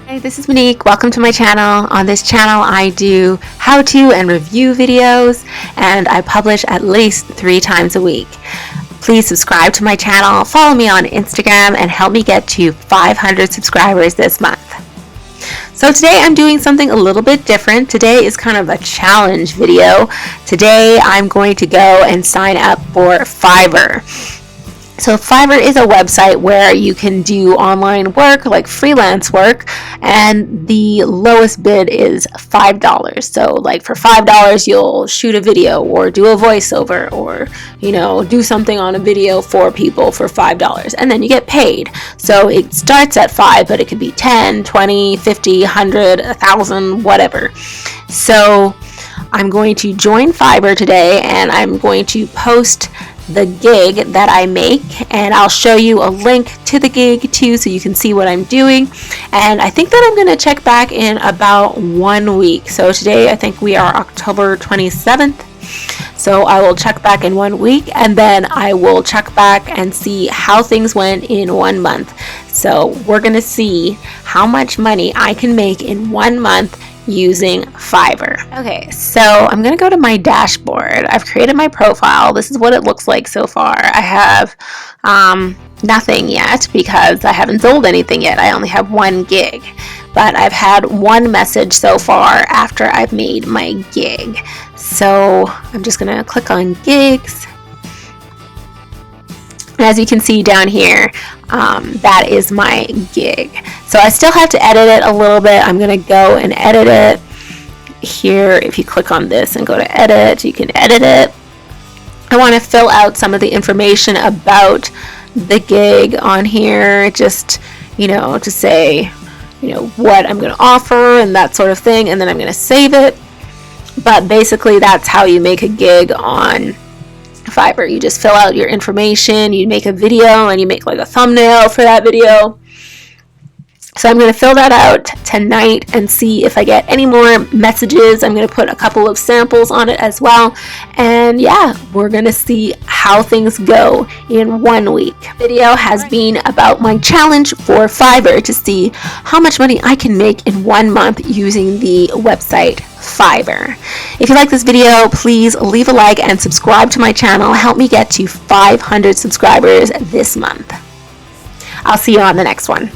Hey, this is Monique. Welcome to my channel. On this channel, I do how-to and review videos, and I publish at least 3 times a week. Please subscribe to my channel, follow me on Instagram, and help me get to 500 subscribers this month. So today I'm doing something a little bit different. Today is kind of a challenge video. Today I'm going to go and sign up for Fiverr. So Fiverr is a website where you can do online work, like freelance work, and the lowest bid is $5. So like for $5 you'll shoot a video or do a voiceover or do something on a video for people for $5, and then you get paid. So it starts at $5, but it could be 10, 20, 50, 100, 1,000, whatever. So I'm going to join Fiverr today, and I'm going to post the gig that I make, and I'll show you a link to the gig too so you can see what I'm doing. And I think that I'm going to check back in about 1 week. So today I think we are October 27th. So I will check back in 1 week, and then I will check back and see how things went in 1 month. So we're going to see how much money I can make in 1 month using Fiverr. Okay, so I'm gonna go to my dashboard. I've created my profile. This is what it looks like so far. I have nothing yet because I haven't sold anything yet. I only have 1 gig, but I've had 1 message so far after I've made my gig. So I'm just gonna click on gigs. As you can see down here, that is my gig. So I still have to edit it a little bit. I'm going to go and edit it here. If you click on this and go to edit, you can edit it. I want to fill out some of the information about the gig on here, just to say what I'm going to offer and that sort of thing, and then I'm going to save it. But basically that's how you make a gig on Fiverr. You just fill out your information, you make a video, and you make like a thumbnail for that video. So I'm going to fill that out tonight and see if I get any more messages. I'm going to put a couple of samples on it as well. And yeah, we're going to see how things go in 1 week. Video has been about my challenge for Fiverr to see how much money I can make in 1 month using the website Fiverr. If you like this video, please leave a like and subscribe to my channel. Help me get to 500 subscribers this month. I'll see you on the next one.